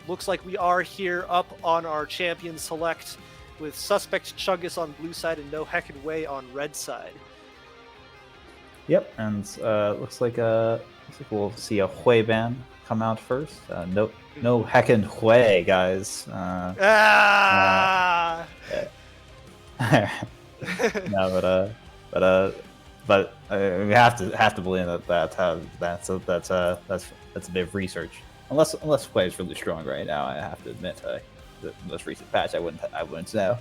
looks like we are here up on our champion select with Suspect Chungus on blue side and No Heckin' Way on red side. Yep, and looks like we'll see a Hui ban come out first. No heckin' Hui, guys. Ah! No, but we have to believe that's a bit of research. Unless Hui is really strong right now, I have to admit, the most recent patch I wouldn't know.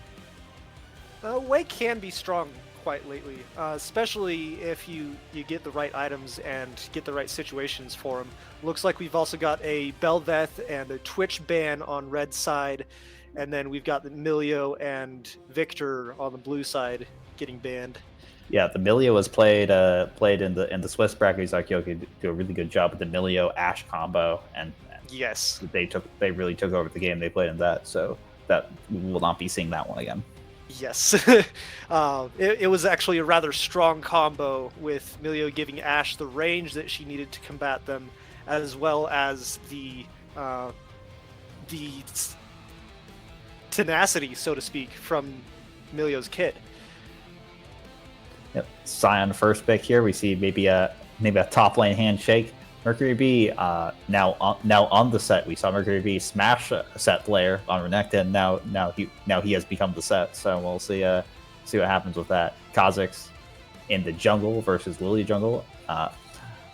Wei can be strong quite lately, especially if you get the right items and get the right situations for him. Looks like we've also got a Belveth and a Twitch ban on red side, and then we've got the Milio and Victor on the blue side getting banned. Yeah, the Milio was played in the Swiss bracket. Zakio could do a really good job with the Milio Ash combo, and yes, they really took over the game. They played in that, so that we will not be seeing that one again. Yes, it was actually a rather strong combo with Milio giving Ash the range that she needed to combat them, as well as the tenacity, so to speak, from Milio's kit. Yep. Sion first pick here. We see maybe a top lane handshake. Mercury B now on the set. We saw Mercury B smash a set player on Renekton. Now he has become the set. So we'll see what happens with that. Kha'Zix in the jungle versus Lilia jungle.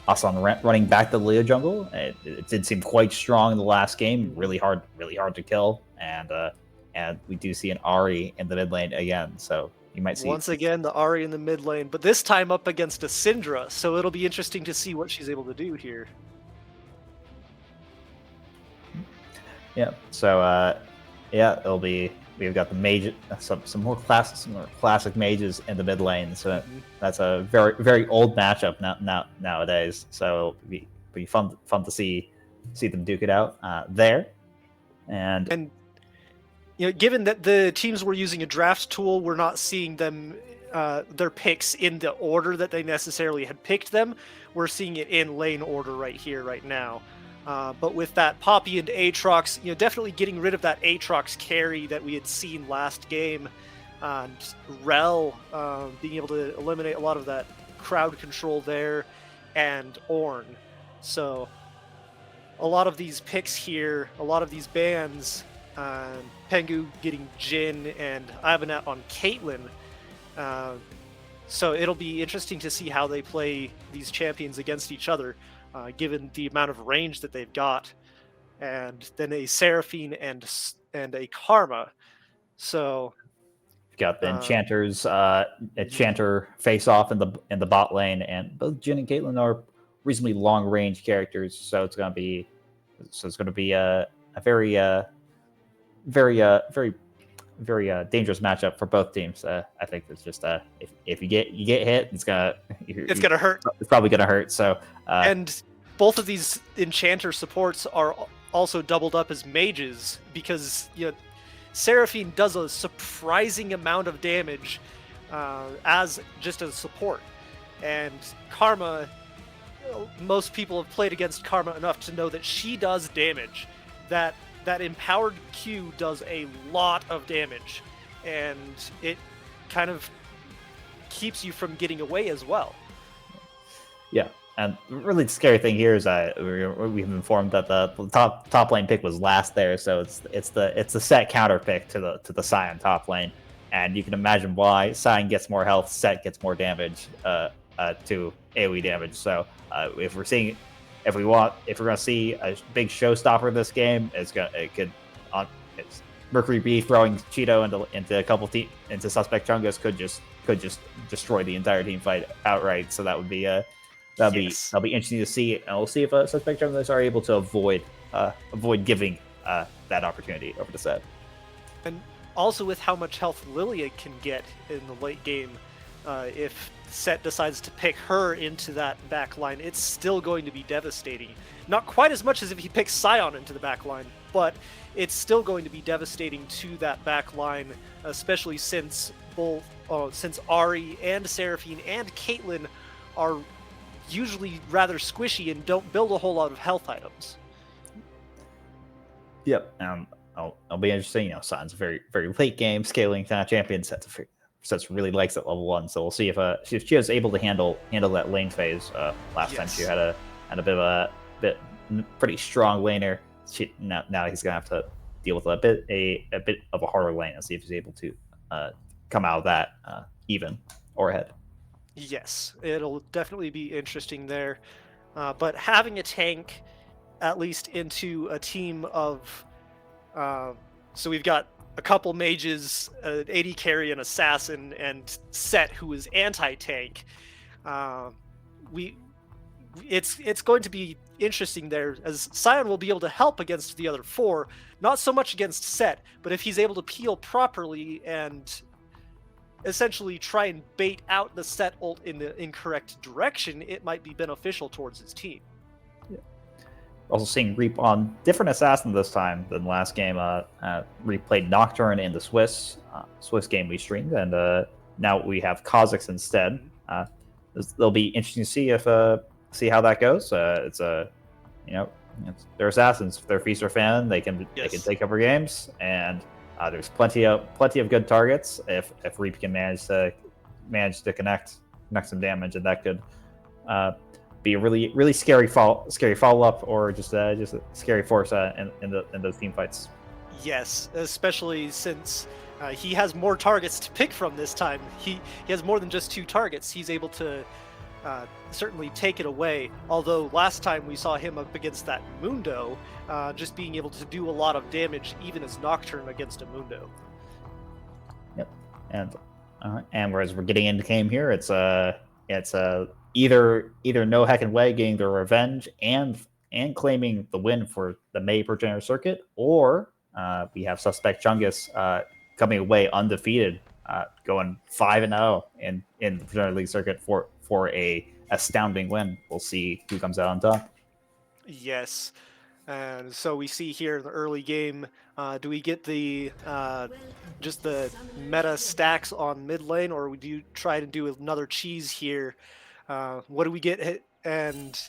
Asan running back to Lilia jungle. It did seem quite strong in the last game. Really hard to kill. And we do see an Ahri in the mid lane again. So you might see once again the Ahri in the mid lane, but this time up against a Syndra, so it'll be interesting to see what she's able to do here. Yeah. So it'll be we've got the mage some more classic mages in the mid lane. So that's a very old matchup nowadays. So it'll be fun to see them duke it out there. And you know, given that the teams were using a draft tool, we're not seeing them their picks in the order that they necessarily had picked them. We're seeing it in lane order right here, right now. But with that Poppy and Aatrox, definitely getting rid of that Aatrox carry that we had seen last game, and Rel being able to eliminate a lot of that crowd control there, and Ornn. So a lot of these picks here, a lot of these bans. Pengu getting Jhin and Ivanat on Caitlyn. So it'll be interesting to see how they play these champions against each other, given the amount of range that they've got. And then a Seraphine and a Karma. So got the Enchanters, Enchanter face off in the bot lane, and both Jhin and Caitlyn are reasonably long range characters. So it's going to be a very dangerous matchup for both teams. I think it's just if you get hit, it's gonna hurt. It's probably gonna hurt. So and both of these Enchanter supports are also doubled up as mages because Seraphine does a surprising amount of damage as just a support, and Karma. Most people have played against Karma enough to know that she does damage. That empowered Q does a lot of damage, and it kind of keeps you from getting away as well. Yeah, and really the scary thing here is we've been informed that the top lane pick was last there, so it's the set counter pick to the Sion top lane, and you can imagine why Sion gets more health, Set gets more damage to AoE damage. So if we're going to see a big showstopper this game, it's Mercury B throwing Cheeto into a couple into Suspect Chungus could just destroy the entire team fight outright. So that'll be interesting to see, and we'll see if Suspect Chungus are able to avoid giving that opportunity over the set. And also with how much health Lilia can get in the late game, if Set decides to pick her into that back line, it's still going to be devastating. Not quite as much as if he picks Sion into the back line, but it's still going to be devastating to that back line, especially since Ahri and Seraphine and Caitlyn are usually rather squishy and don't build a whole lot of health items. Yep. It'll be interesting. Sion's a very very late game scaling kind of champion. Sets really likes at level 1. So we'll see if she was able to handle that lane phase. Last time she had a pretty strong laner. Now he's gonna have to deal with a bit of a harder lane and see if he's able to come out of that even or ahead. Yes, it'll definitely be interesting there. But having a tank, at least into a team of, so we've got a couple mages, an AD carry, an assassin, and Set, who is anti-tank. It's going to be interesting there, as Sion will be able to help against the other 4, not so much against Set, but if he's able to peel properly and essentially try and bait out the Set ult in the incorrect direction, it might be beneficial towards his team. Also seeing Reap on different assassin this time than last game. Reap played Nocturne in the Swiss game we streamed, and now we have Kha'Zix instead. It'll be interesting to see how that goes. They're assassins. If they're Feast or Famine, they can take over games, and there's plenty of good targets. If Reap can manage to connect some damage, and that could be a really scary follow up, or just a scary force in those team fights. Yes, especially since he has more targets to pick from this time. He has more than just 2 targets. He's able to certainly take it away. Although last time we saw him up against that Mundo, just being able to do a lot of damage even as Nocturne against a Mundo. Yep, and whereas we're getting into game here, it's either no heckin' way getting their revenge and claiming the win for the May Progenitor Circuit, or we have Suspect Chungus coming away undefeated, going 5-0 in the Progenitor League Circuit for a astounding win. We'll see who comes out on top. Yes, and so we see here in the early game, do we get the just the meta stacks on mid lane, or do you try to do another cheese here? What do we get, and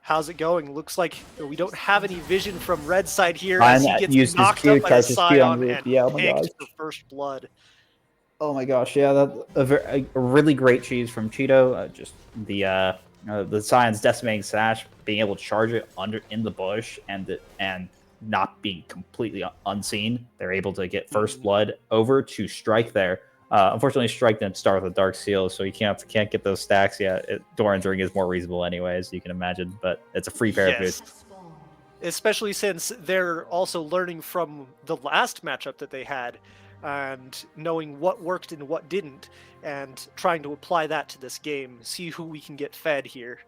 how's it going? Looks like we don't have any vision from Red side here, as he gets knocked up by the Sion and picked for first blood. Oh my gosh, yeah, a really great cheese from Cheeto. Just the Sion's decimating sash, being able to charge it in the bush and not being completely unseen. They're able to get first blood over to Strike there. Unfortunately, Strike didn't start with a Dark Seal, so you can't get those stacks yet. Doran's Ring is more reasonable anyways, you can imagine, but it's a free pair of boots. Especially since they're also learning from the last matchup that they had, and knowing what worked and what didn't, and trying to apply that to this game, see who we can get fed here.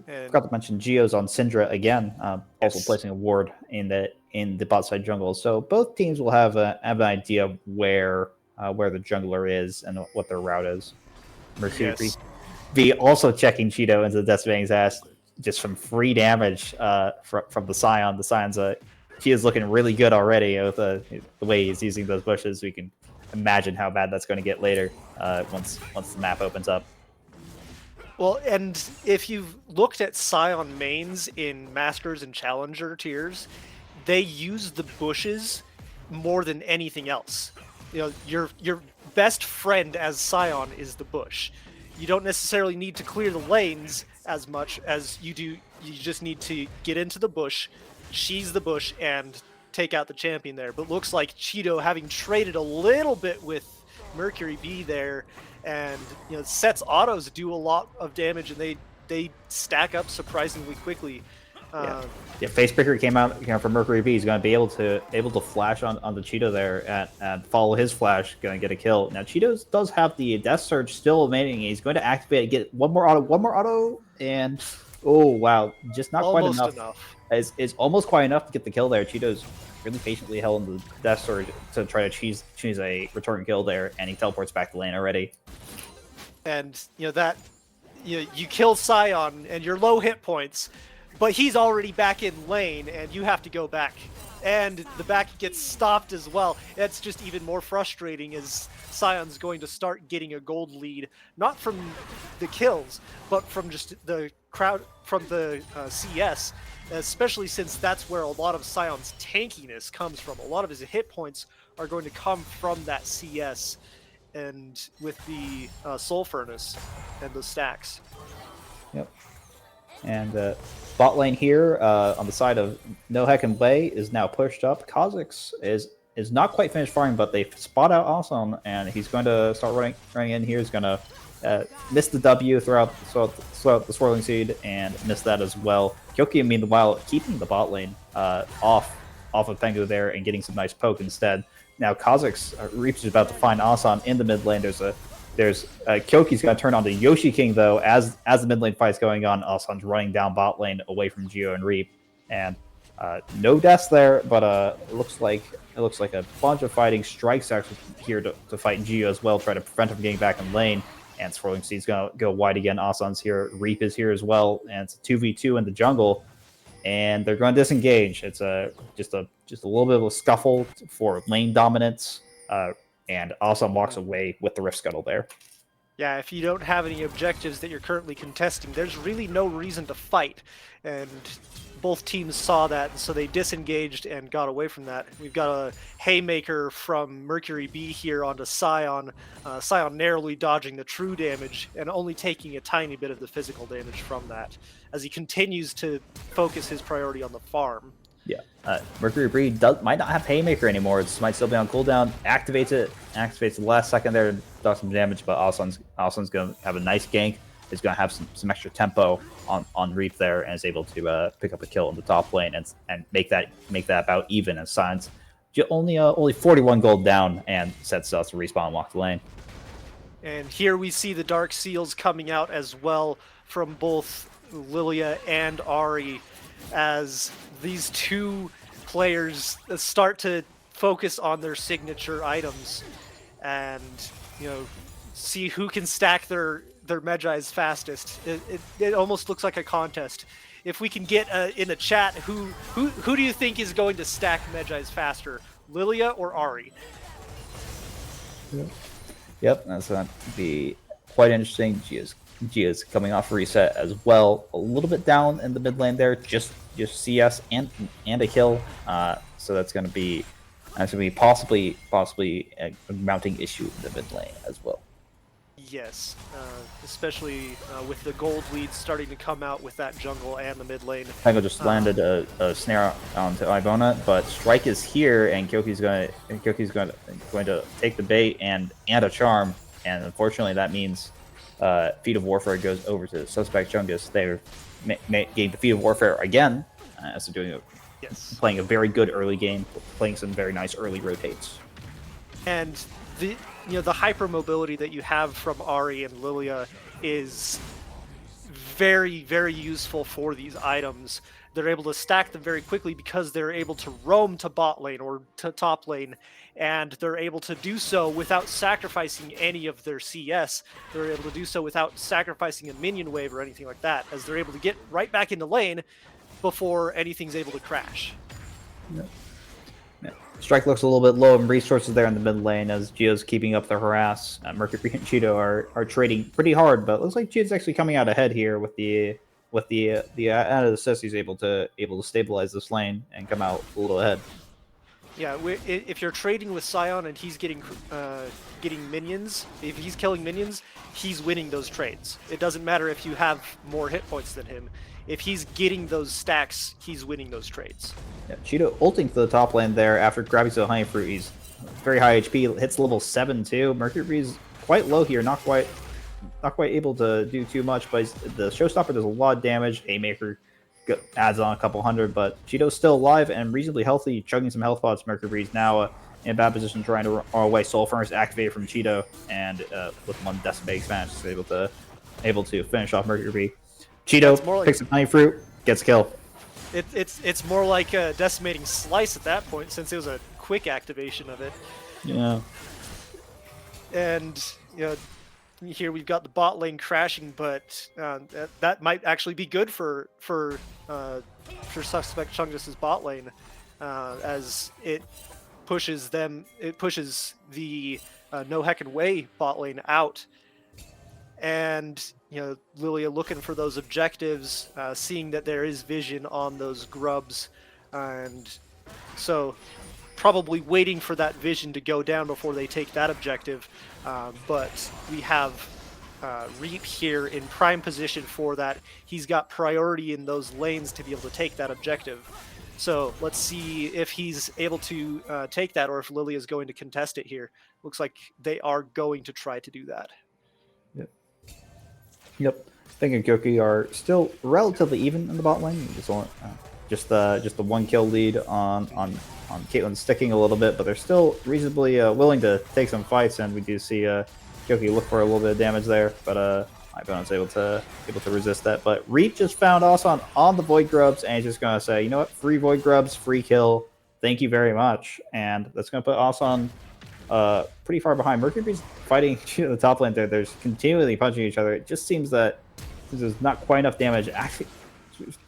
And forgot to mention Geo's on Syndra again, also placing a ward in the bot side jungle. So both teams will have an idea of where the jungler is and what their route is. Mercury be also checking Cheeto into the decimating ass just from free damage from the Sion. The Sion's he is looking really good already with the way he's using those bushes. We can imagine how bad that's going to get later once the map opens up. Well, and if you've looked at Sion mains in Masters and Challenger tiers, they use the bushes more than anything else. Your best friend as Sion is the bush. You don't necessarily need to clear the lanes as much as you do. You just need to get into the bush, she's the bush, and take out the champion there. But looks like Cheeto, having traded a little bit with Mercury B there, and Set's autos do a lot of damage, and they stack up surprisingly quickly. Facebreaker came out from Mercury B. He's going to be able to flash on the Cheeto there and follow his flash, going to get a kill. Now Cheeto does have the Death Surge still remaining. He's going to activate, get one more auto, and oh wow, just not almost quite enough. It's almost quite enough to get the kill there. Cheeto's really patiently held in the Death Surge to try to choose a return kill there, and he teleports back to lane already. And you kill Sion and you're low hit points, but he's already back in lane, and you have to go back. And the back gets stopped as well. That's just even more frustrating as Scion's going to start getting a gold lead, not from the kills, but from just the crowd, from the CS, especially since that's where a lot of Scion's tankiness comes from. A lot of his hit points are going to come from that CS, and with the Soul Furnace and the stacks. Yep. And bot lane here on the side of Nohek and Blay is now pushed up. Kha'Zix is not quite finished farming, but they spot out Awesome, and he's going to start running in here. He's going to miss the W throughout the Swirling Seed and miss that as well. Kyoki, meanwhile, keeping the bot lane off of Pengu there and getting some nice poke instead. Now Kha'Zix Reaps is about to find Awesome in the mid lane. There's Kyoki's going to turn on to Yoshi King, though, as the mid lane fight's going on. Awesome's running down bot lane away from Geo and Reap, and no deaths there, but it looks like a bunch of fighting strikes actually here to fight Geo as well, try to prevent him from getting back in lane. And Swirling Seed's going to go wide again. Awesome's here, Reap is here as well, and it's a 2v2 in the jungle, and they're going to disengage. It's just a little bit of a scuffle for lane dominance. And Awesome walks away with the Rift Scuttle there. Yeah, if you don't have any objectives that you're currently contesting, there's really no reason to fight. And both teams saw that, and so they disengaged and got away from that. We've got a Haymaker from Mercury B here onto Scion. Scion narrowly dodging the true damage and only taking a tiny bit of the physical damage from that, as he continues to focus his priority on the farm. Yeah, Mercury Breed might not have Haymaker anymore. It might still be on cooldown. Activates the last second there to do some damage, but Awesome's going to have a nice gank. He's going to have some extra tempo on Reap there, and is able to pick up a kill in the top lane and make that about even as Science only 41 gold down and sets us to respawn and walk the lane. And here we see the Dark Seals coming out as well from both Lilia and Ahri, as these two players start to focus on their signature items and, see who can stack their Medjais fastest. It almost looks like a contest. If we can get in the chat, who do you think is going to stack Medjais faster, Lilia or Ahri? Yep, that's going to be quite interesting. Gia's coming off reset as well, a little bit down in the mid lane there, just CS and a kill. So that's going to be possibly a mounting issue in the mid lane as well. Yes, especially with the gold leads starting to come out with that jungle and the mid lane. Pengu just landed a snare onto Ivona, but Strike is here, and Kyoki's going to take the bait and a charm, and unfortunately that means Feat of Warfare goes over to Suspect Chungus. They're getting the Feat of Warfare again, as they're playing a very good early game, playing some very nice early rotates. And the hypermobility that you have from Ahri and Lilia is very, very useful for these items. They're able to stack them very quickly because they're able to roam to bot lane or to top lane, and they're able to do so without sacrificing any of their CS. They're able to do so without sacrificing a minion wave or anything like that, as they're able to get right back into lane before anything's able to crash. Yep. Strike looks a little bit low in resources there in the mid lane as Geo's keeping up the harass. Mercury and Cheeto are trading pretty hard, but it looks like Geo's actually coming out ahead here with the added assist. He's able to stabilize this lane and come out a little ahead. Yeah, if you're trading with Scion and he's getting minions, if he's killing minions, he's winning those trades. It doesn't matter if you have more hit points than him. If he's getting those stacks, he's winning those trades. Yeah, Cheeto ulting to the top lane there after grabbing some honey fruit. He's very high HP, hits level 7 too. Mercury's quite low here, not quite able to do too much, but the Showstopper does a lot of damage. Haymaker adds on a couple hundred, but Cheeto's still alive and reasonably healthy, chugging some health pots. Mercury's now in a bad position trying to run away. Soul Furnace activated from Cheeto, and with one Decimate Expansion, is able to finish off Mercury. Cheeto picks up honey fruit, gets a kill. It's more like a Decimating Slice at that point, since it was a quick activation of it. Yeah. And here we've got the bot lane crashing, but that might actually be good for Suspect Chungus's bot lane, as it pushes the No Heckin' Way bot lane out, and Lilia looking for those objectives, seeing that there is vision on those grubs, and so probably waiting for that vision to go down before they take that objective. But we have Reap here in prime position for that. He's got priority in those lanes to be able to take that objective. So let's see if he's able to take that, or if Lilia is going to contest it here. Looks like they are going to try to do that. Yep. Feng and Gyoki are still relatively even in the bot lane. Just the one kill lead on Caitlyn sticking a little bit, but they're still reasonably willing to take some fights, and we do see Gyoki look for a little bit of damage there, but Ibon's able to resist that. But Reap just found Asan on the Void Grubs, and he's just gonna say, you know what, free Void Grubs, free kill, thank you very much, and that's gonna put Asan pretty far behind. Mercury's fighting the top lane there. They're continually punching each other. It just seems that there's not quite enough damage. Actually,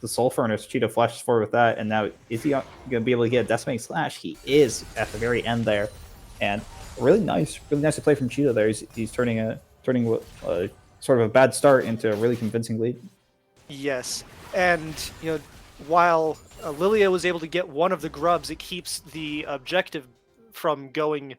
the Soul Furnace, Cheetah flashes forward with that, and now is he going to be able to get a Decimating Slash? He is at the very end there, and really nice to play from Cheetah there. He's turning a sort of a bad start into a really convincing lead. Yes, and while Lilia was able to get one of the grubs, it keeps the objective from going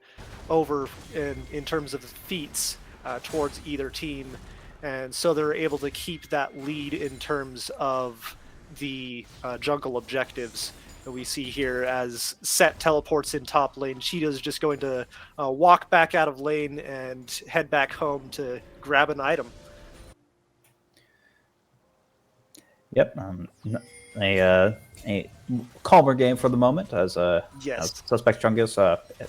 over in terms of feats towards either team, and so they're able to keep that lead in terms of the jungle objectives that we see here. As Set teleports in top lane, Cheetah's just going to walk back out of lane and head back home to grab an item. Yep, a calmer game for the moment, as Yes. Suspect Chungus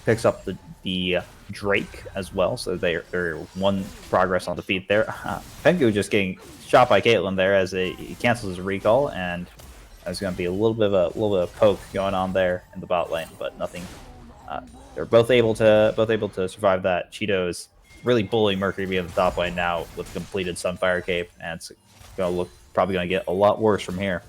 picks up the Drake as well, so they're one progress on defeat there. Pengu just getting shot by Caitlyn there as he cancels his recall, and there's going to be a little bit of poke going on there in the bot lane, but nothing. They're both able to survive that. Cheeto is really bullying Mercury in the top lane now with completed Sunfire Cape, and it's probably going to get a lot worse from here.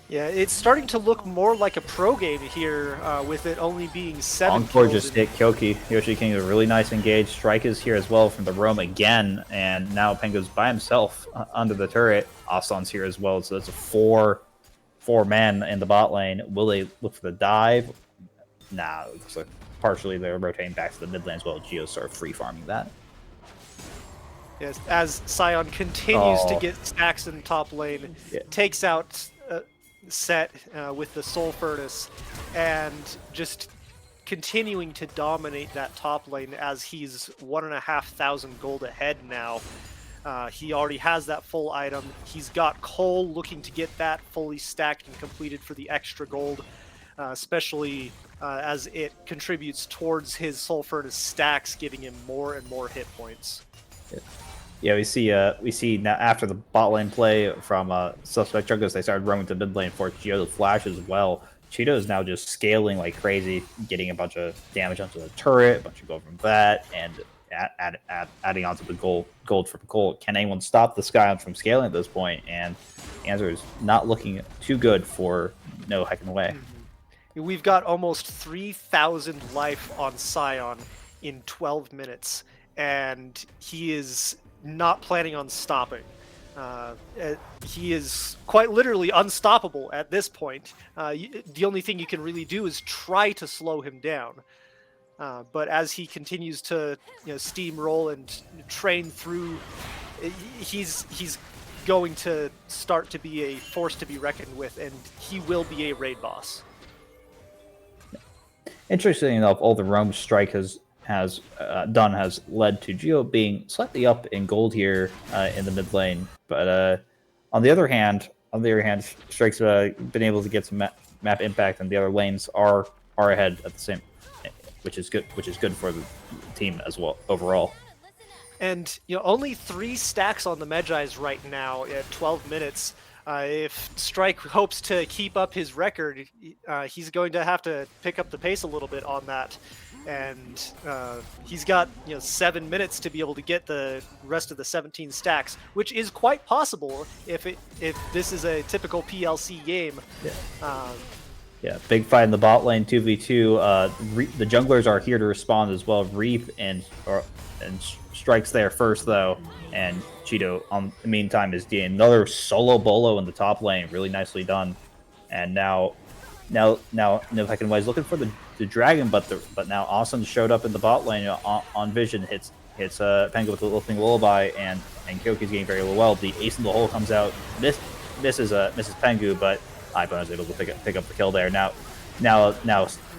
Yeah, it's starting to look more like a pro game here, with it only being 7 Encore kills. just hit Kyoki. Yoshi King is a really nice engage. Strike is here as well from the roam again, and now Pengu's by himself under the turret. Asan's here as well, so that's a four man in the bot lane. Will they look for the dive? Nah, it looks like partially they're rotating back to the mid lane as well. Geo's sort of free farming that. Yes, as Sion continues to get stacks in top lane, takes out Set with the Soul Furnace, and just continuing to dominate that top lane as he's 1,500 gold ahead now. He already has that full item. He's got Cole looking to get that fully stacked and completed for the extra gold, especially as it contributes towards his Soul Furnace stacks, giving him more and more hit points. Yeah, we see now after the bot lane play from Suspect Chungus, they started roaming to mid lane for Geo to flash as well. Cheeto is now just scaling like crazy, getting a bunch of damage onto the turret, a bunch of gold from that, and adding onto the gold from Cole. Can anyone stop the Scion from scaling at this point? And the answer is not looking too good for No Heckin' Way. We've got almost 3,000 life on Scion in 12 minutes, and he is not planning on stopping. He is quite literally unstoppable at this point. The only thing you can really do is try to slow him down. But as he continues to steamroll and train through, he's going to start to be a force to be reckoned with, and he will be a raid boss. Interestingly enough, all the roam Strike has done has led to Geo being slightly up in gold here in the mid lane. But on the other hand, Strike's been able to get some map impact, and the other lanes are ahead at the same, which is good for the team as well overall. And only 3 stacks on the Medjai's right now at 12 minutes. If Strike hopes to keep up his record, he's going to have to pick up the pace a little bit on that. and he's got 7 minutes to be able to get the rest of the 17 stacks, which is quite possible if this is a typical PLC game. Yeah. Um, Yeah, big fight in the bot lane, 2v2. The junglers are here to respond as well. Reap and Strikes there first, though. And Cheeto, in the meantime, is doing another solo bolo in the top lane. Really nicely done. And now Nilhekin is looking for the dragon, but now Awesome showed up in the bot lane on Vision, hits Pengu with the Lilting Lullaby, and Kyoki's getting very well. The ace in the hole comes out, misses Pengu, but Ibon is able to pick up the kill there. Now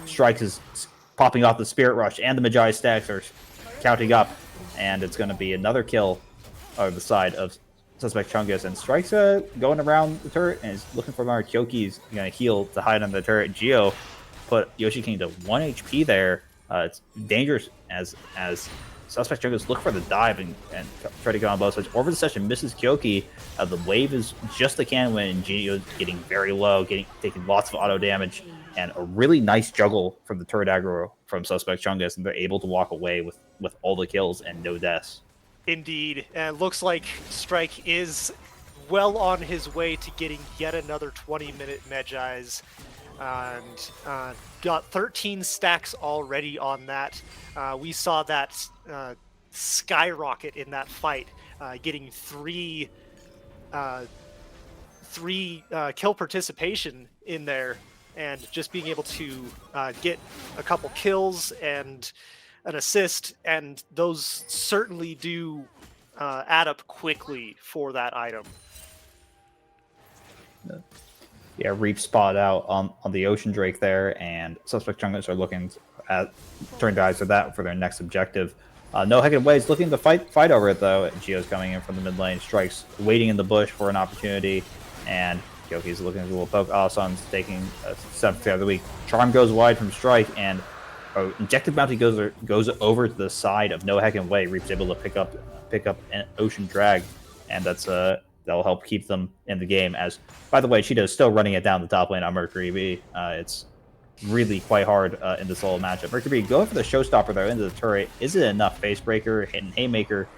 Strikes is popping off the Spirit Rush, and the Magi stacks are counting up, and it's going to be another kill on the side of Suspect Chungus, and Strikes going around the turret and is looking for more. Kyoki's going to heal to hide on the turret. Geo put Yoshi King to 1 HP there. It's dangerous as Suspect Chungus look for the dive and try to go on both sides. Over the session misses Kyoki. The wave is just a can win, and Geo getting very low, taking lots of auto damage, and a really nice juggle from the turret aggro from Suspect Chungus, and they're able to walk away with all the kills and no deaths. Indeed, and it looks like Strike is well on his way to getting yet another 20-minute Magi's, and got 13 stacks already on that. We saw that skyrocket in that fight, getting three kill participation in there, and just being able to get a couple kills and an assist, and those certainly do add up quickly for that item. Yeah, Reap spot out on the Ocean Drake there, and Suspect Chungus are looking at turn eyes to that for their next objective. No Heckin' Ways looking to fight over it, though. Geo's coming in from the mid lane. Strikes waiting in the bush for an opportunity, and Kyoki's looking at a little poke. Alason's taking a step the other week. Charm goes wide from Strike, and Injective Bounty goes over to the side of No Heckin' Way. Reap's able to pick up an Ocean Drag, and that'll help keep them in the game. As, by the way, Cheeto's still running it down the top lane on Mercury B. It's really quite hard in this solo matchup. Mercury B going for the showstopper though into the turret. Is it enough? Facebreaker, hit and Haymaker,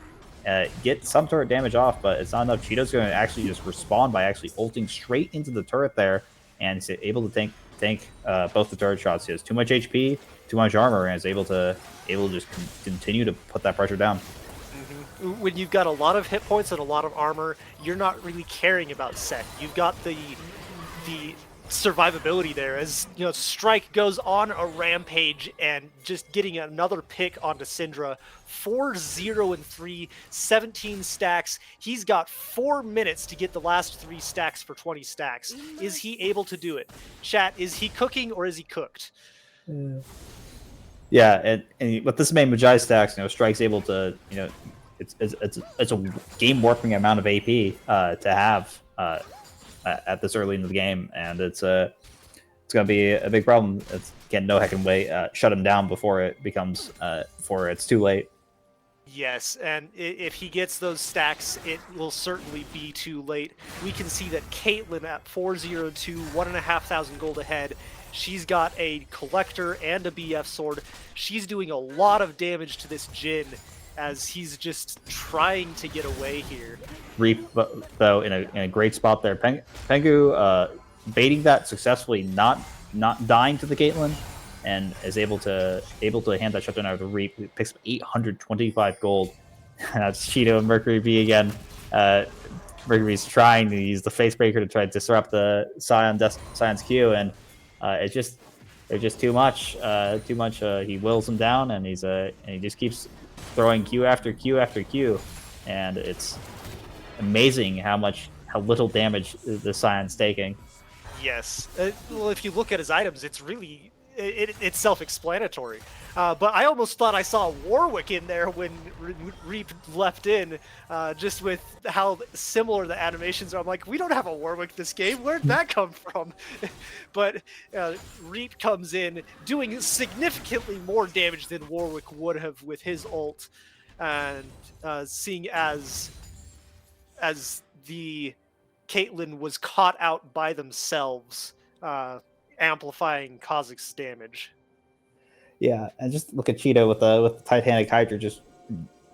get some turret damage off, but it's not enough. Cheeto's going to actually just respond by actually ulting straight into the turret there, and is able to tank both the turret shots. He has too much HP, too much armor, and is able to just continue to put that pressure down. When you've got a lot of hit points and a lot of armor, you're not really caring about set. You've got the survivability there, as Strike goes on a rampage and just getting another pick onto Syndra. 4-0-3, 17 stacks. He's got 4 minutes to get the last 3 stacks for 20 stacks. Is he able to do it? Chat, is he cooking or is he cooked? Yeah, and with this main Magi stacks, Strike's able to, it's a game warping amount of AP to have at this early in the game, and it's going to be a big problem. Again, No Heckin' Way shut him down before it's too late. Yes, and if he gets those stacks, it will certainly be too late. We can see that Caitlyn at 402, 1,500 gold ahead. She's got a Collector and a BF sword. She's doing a lot of damage to this Jhin, as he's just trying to get away here. Reap, though, in a great spot there. Pengu baiting that successfully, not dying to the Caitlyn, and is able to hand that shutdown out of the Reap. He picks up 825 gold. That's Cheeto and Mercury B again. Mercury's trying to use the Facebreaker to try to disrupt the Sion's Q, and it's just too much. He wills him down, and he just keeps throwing Q after Q after Q, and it's amazing how little damage the Sion's taking. Yes. Well, if you look at his items, it's really it's self-explanatory. But I almost thought I saw Warwick in there when Reap left in, just with how similar the animations are. I'm like, we don't have a Warwick this game. Where'd that come from? But Reap comes in doing significantly more damage than Warwick would have with his ult, and seeing as the Caitlyn was caught out by themselves, amplifying Kha'Zix's damage. Yeah, and just look at Cheeto with the Titanic Hydra just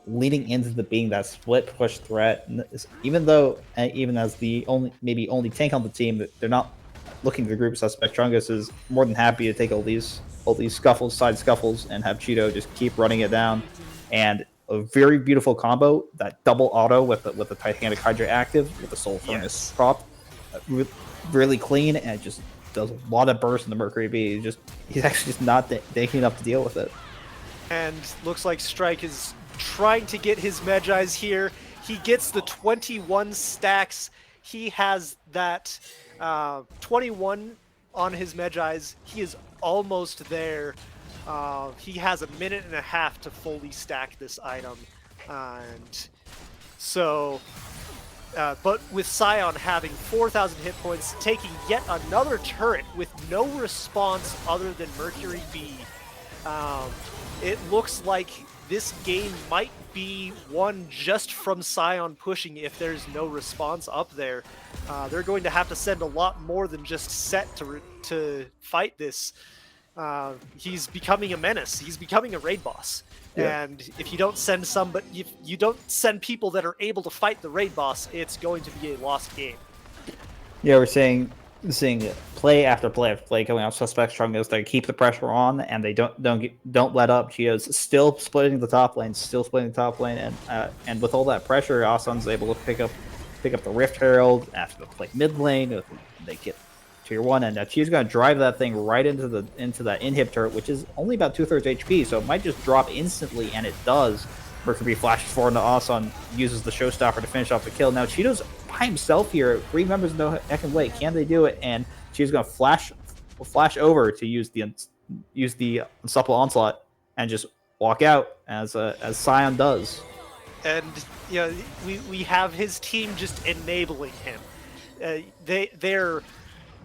leading into the being that split push threat. And even though even as the only tank on the team, they're not looking to the group suspect. Chungus is more than happy to take all these scuffles, side scuffles, and have Cheeto just keep running it down. And a very beautiful combo, that double auto with the Titanic Hydra active with the Soul Furnace prop, really clean, and it just does a lot of burst in the Mercury B. He's actually just not thinking enough to deal with it. And looks like Strike is trying to get his Medjais here. He gets the 21 stacks. He has that 21 on his Medjais. He is almost there. He has a minute and a half to fully stack this item. And so, but with Scion having 4,000 hit points, taking yet another turret with no response other than Mercury B, it looks like this game might be won just from Scion pushing if there's no response up there. They're going to have to send a lot more than just Set to fight this. He's becoming a menace. He's becoming a raid boss. Yeah. And if you don't send if you don't send people that are able to fight the raid boss, it's going to be a lost game. Yeah, we're seeing play after play after play coming out. Suspect Chungus, they keep the pressure on and they don't let up. Cheeto's still splitting the top lane, and with all that pressure, Asan's able to pick up the Rift Herald after the play mid lane. They get tier 1, and Cheeto's going to drive that thing right into that inhib turret, which is only about 2/3 HP, so it might just drop instantly, and it does. Mercury flashes forward into Asan, uses the showstopper to finish off the kill. Now Cheeto's by himself here. 3 members no heckin' way. Can they do it? And Cheeto's going to flash over to use the Unstoppable Onslaught and just walk out as Scion does. And we have his team just enabling him. They're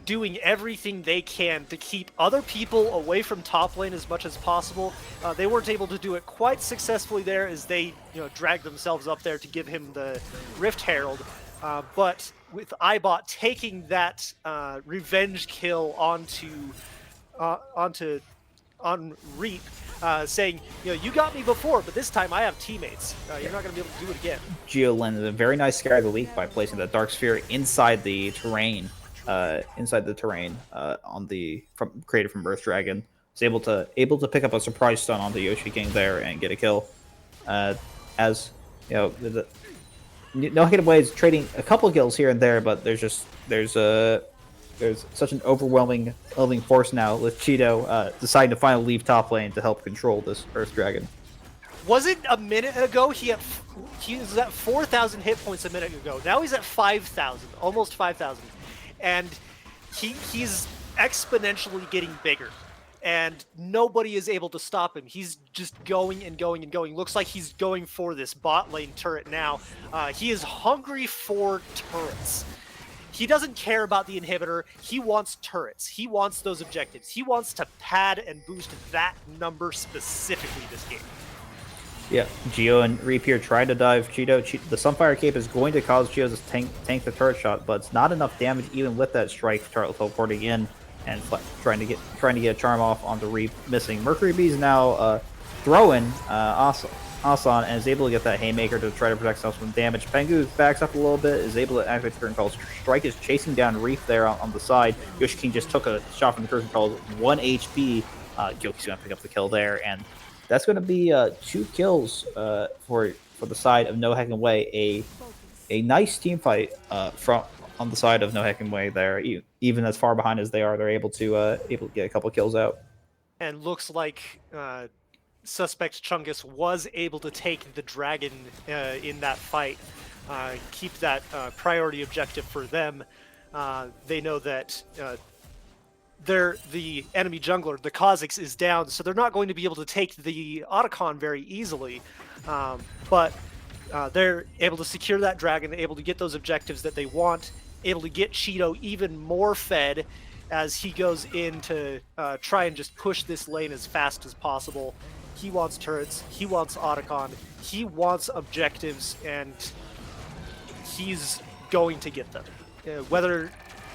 doing everything they can to keep other people away from top lane as much as possible. They weren't able to do it quite successfully there as they dragged themselves up there to give him the Rift Herald. But with Eyebot taking that revenge kill on Reap, saying, you got me before, but this time I have teammates. You're not going to be able to do it again. Geo landed a very nice scare of the week by placing the Dark Sphere inside the terrain. Created from Earth Dragon, was able to pick up a surprise stun onto Yoshi King there and get a kill. As No Hidden Way is trading a couple kills here and there, but there's such an overwhelming force now with Cheeto deciding to finally leave top lane to help control this Earth Dragon. Was it a minute ago he was at 4,000 hit points a minute ago? Now he's at 5,000, almost 5,000. And he's exponentially getting bigger, and nobody is able to stop him. He's just going and going and going. Looks like he's going for this bot lane turret now. He is hungry for turrets. He doesn't care about the inhibitor. He wants turrets. He wants those objectives. He wants to pad and boost that number specifically this game. Yeah, Geo and Reap here trying to dive Cheeto. The Sunfire Cape is going to cause Geo to tank the turret shot, but it's not enough damage even with that strike. Turret teleporting in and trying to get a charm off onto Reap, missing. Mercury B is now throwing Asan and is able to get that Haymaker to try to protect himself from damage. Pengu backs up a little bit, is able to activate the current calls. Strike is chasing down Reap there on the side. Yoshi King just took a shot from the current calls, 1 HP. Gyoki's going to pick up the kill there, and that's going to be 2 kills for the side of No Heckin' Way. A nice team fight on the side of No Heckin' Way there. Even as far behind as they are, they're able to get a couple kills out. And looks like Suspect Chungus was able to take the dragon in that fight, keep that priority objective for them. They know that the enemy jungler, the Kha'Zix, is down, so they're not going to be able to take the Otacon very easily. But they're able to secure that dragon, able to get those objectives that they want, able to get Cheeto even more fed as he goes in to try and just push this lane as fast as possible. He wants turrets, he wants Otacon, he wants objectives, and he's going to get them. Whether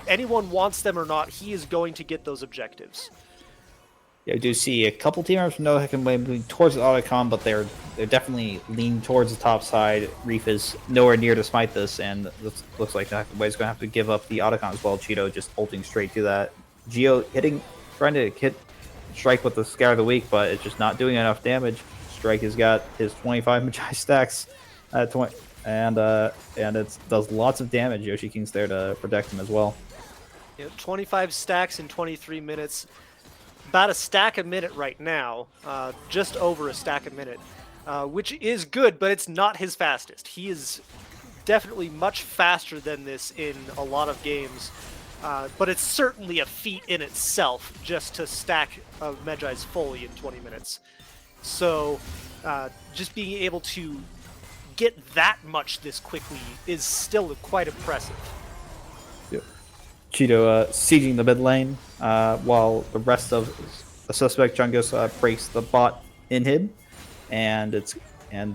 anyone wants them or not, he is going to get those objectives. Yeah, we do see a couple team members from No Heck and Way moving towards the Otacon, but they're definitely leaning towards the top side. Reef is nowhere near to smite this, and looks like No Heck and Way is going to have to give up the Otacon as well. Cheeto just ulting straight to that. Geo trying to hit Strike with the Scour of the Week, but it's just not doing enough damage. Strike has got his 25 Magi stacks at 20, and it does lots of damage. Yoshi King's there to protect him as well. Yeah, 25 stacks in 23 minutes. About a stack a minute right now, just over a stack a minute, which is good, but it's not his fastest. He is definitely much faster than this in a lot of games, but it's certainly a feat in itself just to stack Magi's fully in 20 minutes. So just being able to get that much this quickly is still quite impressive. Yep. Cheeto sieging the mid lane while the rest of the suspect Chungus breaks the bot inhib, and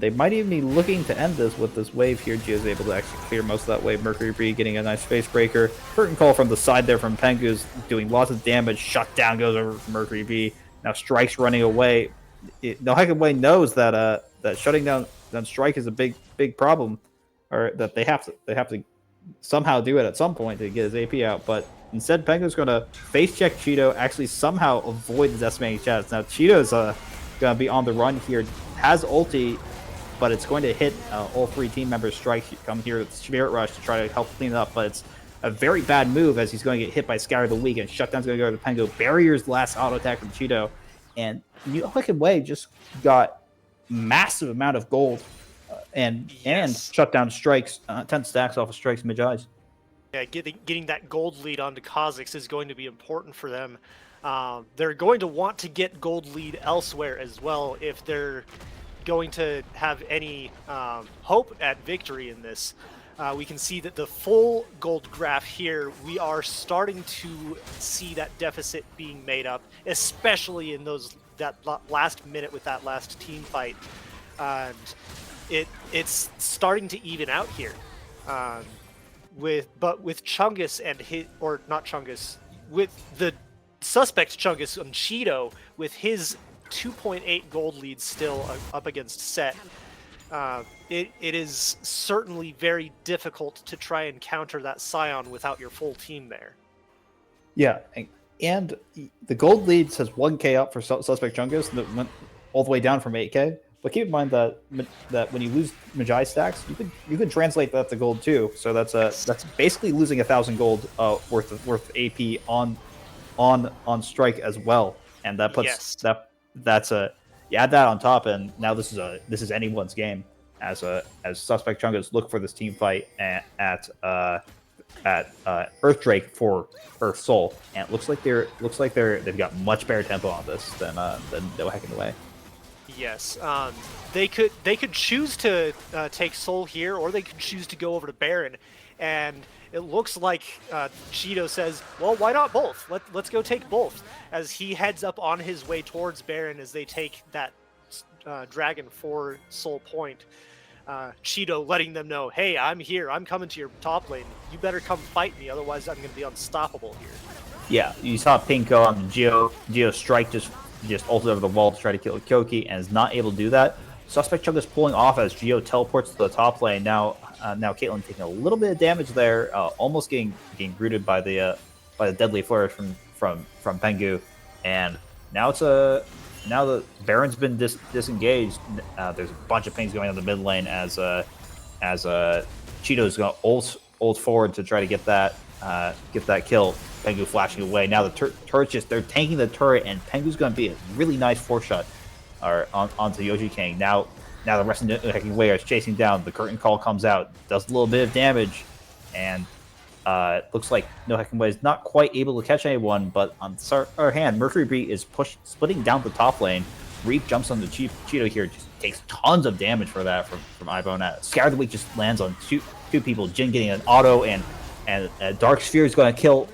they might even be looking to end this with this wave here. Gio's able to actually clear most of that wave. Mercury Bee getting a nice face breaker. Curtain call from the side there from Pengu's doing lots of damage. Shut down goes over from Mercury Bee. Now Strike's running away. No Heck and Way knows that that shutting down Strike is a big problem, or that they have to somehow do it at some point to get his AP out, but instead Pengu's going to face check Cheeto, actually somehow avoid the decimating shots. Now Cheeto's going to be on the run here, has ulti, but it's going to hit all three team members. Strike come here with Spirit Rush to try to help clean it up, but it's a very bad move as he's going to get hit by Scour of the Week, and Shutdown's going to go to Pengu. Barriers last auto attack from Cheeto, and No Heck and Way just got massive amount of gold and Shutdown strikes 10 stacks off of Strike's Magi's. Yeah, getting that gold lead onto Kha'Zix is going to be important for them. They're going to want to get gold lead elsewhere as well if they're going to have any hope at victory in this. We can see that the full gold graph here, we are starting to see that deficit being made up, especially in that last minute with that last team fight. And it's starting to even out here. With Chungus and with the suspect Chungus and Cheeto with his 2.8 gold lead still up against Set. It is certainly very difficult to try and counter that Scion without your full team there. Yeah, and the gold lead says 1k up for suspect Chungus that went all the way down from 8k. But keep in mind that when you lose Magi stacks, you could translate that to gold too. So that's basically losing 1,000 gold worth AP on Strike as well, and that puts that's you add that on top, and now this is anyone's game as Suspect Chungus look for this team fight at Earth Drake for Earth Soul, and it looks like they've got much better tempo on this than No Heck and Way. Yes, they could choose to take Soul here, or they could choose to go over to Baron, and it looks like Cheeto says, well, why not both? Let's go take both, as he heads up on his way towards Baron as they take that Dragon for Soul Point. Cheeto letting them know, hey, I'm here, I'm coming to your top lane, you better come fight me, otherwise I'm going to be unstoppable here. Yeah, you saw Pinko on Geo Strike just ulted over the wall to try to kill Kyoki, and is not able to do that. Suspect Chungus pulling off as Geo teleports to the top lane. Now Caitlyn taking a little bit of damage there, almost getting rooted by the deadly flourish from Pengu, and now the Baron's been disengaged. There's a bunch of pings going on the mid lane as Cheeto's going to ult forward to try to get that kill. Pengu flashing away. Now the turret's they're tanking the turret, and Pengu's going to be a really nice foreshot onto Yoshi King. Now the rest of the Hacking Way is chasing down. The curtain call comes out, does a little bit of damage, and it looks like No Hacking Way is not quite able to catch anyone. But on the other hand, Mercury Bee is splitting down the top lane. Reap jumps on the Cheeto here, just takes tons of damage for that from Ivona. Scour of the Week just lands on two people. Jin getting an auto, and Dark Sphere is going to kill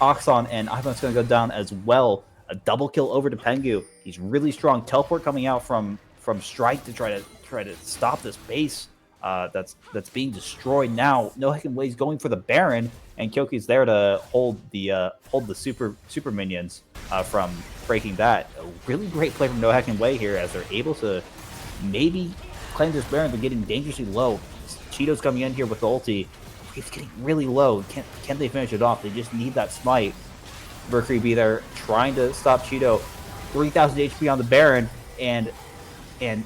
Oxon, and Ivan's going to go down as well. A double kill over to Pengu. He's really strong. Teleport coming out from Strike to try to stop this base that's being destroyed now. No Heck and Way's going for the Baron, and Kyoki's there to hold the super minions from breaking that. A really great play from No Heck and Way here, as they're able to maybe claim this Baron. They're getting dangerously low. Cheeto's coming in here with the ulti. It's getting really low. Can they finish it off? They just need that smite. Mercury be there trying to stop Cheeto. 3,000 HP on the Baron, and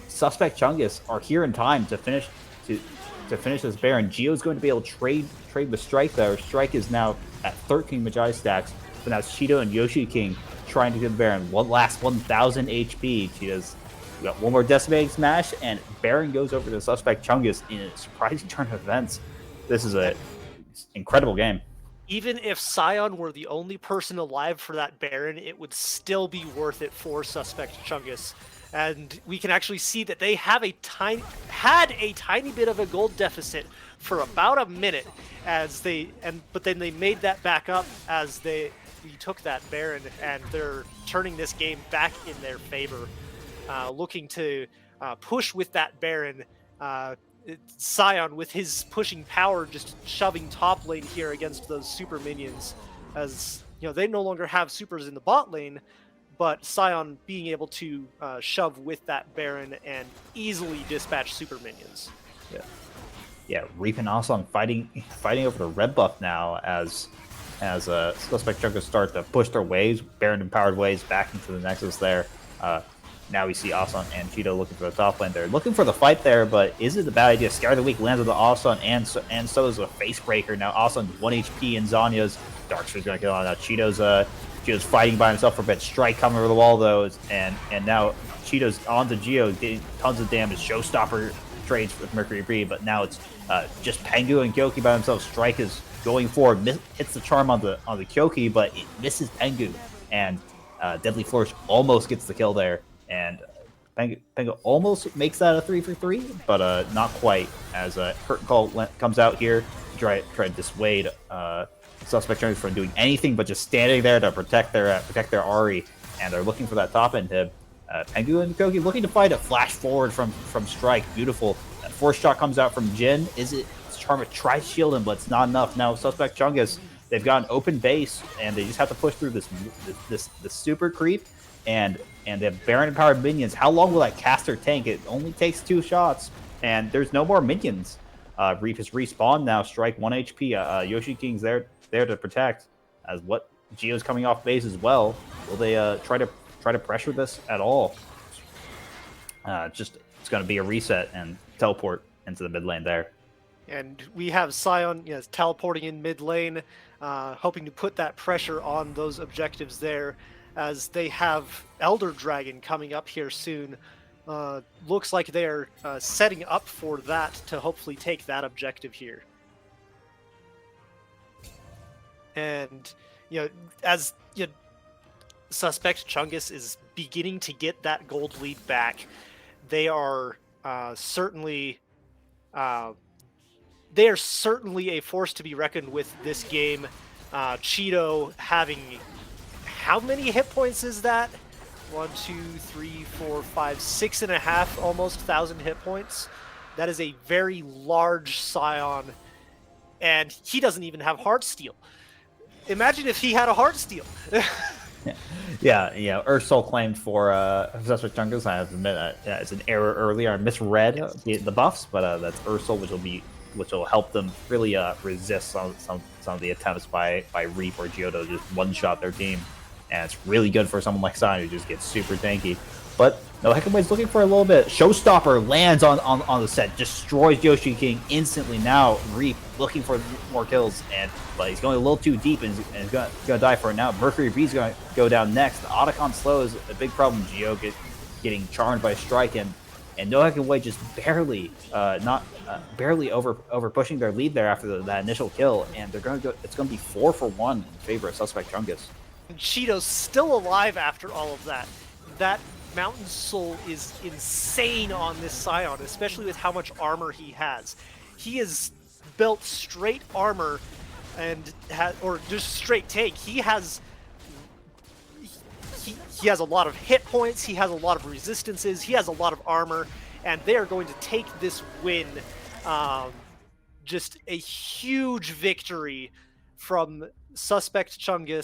Suspect Chungus are here in time to finish this Baron. Geo's going to be able to trade with Strike there. Strike is now at 13 Magi stacks, but now it's Cheeto and Yoshi King trying to get the Baron. One last 1,000 HP. Cheeto's got one more decimating smash, and Baron goes over to Suspect Chungus in a surprising turn of events. This is an incredible game. Even if Sion were the only person alive for that Baron, it would still be worth it for Suspect Chungus. And we can actually see that they have had a tiny bit of a gold deficit for about a minute, but then they made that back up as we took that Baron, and they're turning this game back in their favor, looking to push with that Baron. Sion, with his pushing power, just shoving top lane here against those super minions, as you know, they no longer have supers in the bot lane, but Sion being able to shove with that Baron and easily dispatch super minions. Yeah, Reap and Asan fighting over the red buff now, as Suspect Chungus start to push their waves, Baron empowered waves back into the Nexus there. Now we see Asan and Cheeto looking for the top lane. They're looking for the fight there, but is it a bad idea? Scare of the Week lands on the Asan, and so is a Face Breaker. Now Asan's 1 HP, and Zanya's Darksphere's going to get on. Now Cheeto's fighting by himself for a bit. Strike coming over the wall, though, and now Cheeto's onto Geo, getting tons of damage. Showstopper trades with Mercury Breed, but now it's just Pengu and Kyoki by themselves. Strike is going forward, hits the charm on the Kyoki, but it misses Pengu, and Deadly Flourish almost gets the kill there. And Pengu almost makes that a 3-for-3, but not quite, as Curtain Call comes out here to try to dissuade Suspect Chungus from doing anything but just standing there to protect their Ahri, and they're looking for that top end hib. Pengu and Koki looking to find a flash forward from Strike. Beautiful. That force shot comes out from Jin. Charmer tries to shield him, but it's not enough. Now Suspect Chungus, they've got an open base, and they just have to push through this super creep, and they have Baron empowered minions. How long will that caster tank? It only takes 2 shots, and there's no more minions. Reap has respawned now. Strike 1 HP. Yoshi King's there to protect. As what Geo's coming off base as well. Will they try to pressure this at all? It's going to be a reset and teleport into the mid lane there. And we have Sion teleporting in mid lane, hoping to put that pressure on those objectives there, as they have Elder Dragon coming up here soon. Looks like they're setting up for that to hopefully take that objective here. And as Suspect Chungus is beginning to get that gold lead back, they are certainly a force to be reckoned with this game. Cheeto having, how many hit points is that? 1, 2, 3, 4, 5, 6.5, almost 1,000 hit points. That is a very large Sion, and he doesn't even have Heartsteel. Imagine if he had a Heartsteel. Yeah. Ursul claimed for Suspect Chungus. I have to admit, it's an error earlier. I misread the buffs, but that's Ursul, which will help them really resist some of the attempts by Reap or Geo to just one-shot their team. And it's really good for someone like Sion who just gets super tanky. But No Heck and Way's looking for a little bit. Showstopper lands on the set, destroys Yoshi King instantly. Now Reap looking for more kills, but he's going a little too deep and is going to die for it now. Mercury B's going to go down next. The Otacon slow is a big problem. Geo getting charmed by Strike, and No Heck and Way just barely over pushing their lead there after that initial kill, and they're going to go. It's going to be 4-for-1 in favor of Suspect Chungus. And Cheeto's still alive after all of that. That Mountain Soul is insane on this Sion, especially with how much armor he has. He is built straight armor or just straight tank. He has a lot of hit points, he has a lot of resistances, he has a lot of armor, and they are going to take this win Just a huge victory from Suspect Chungus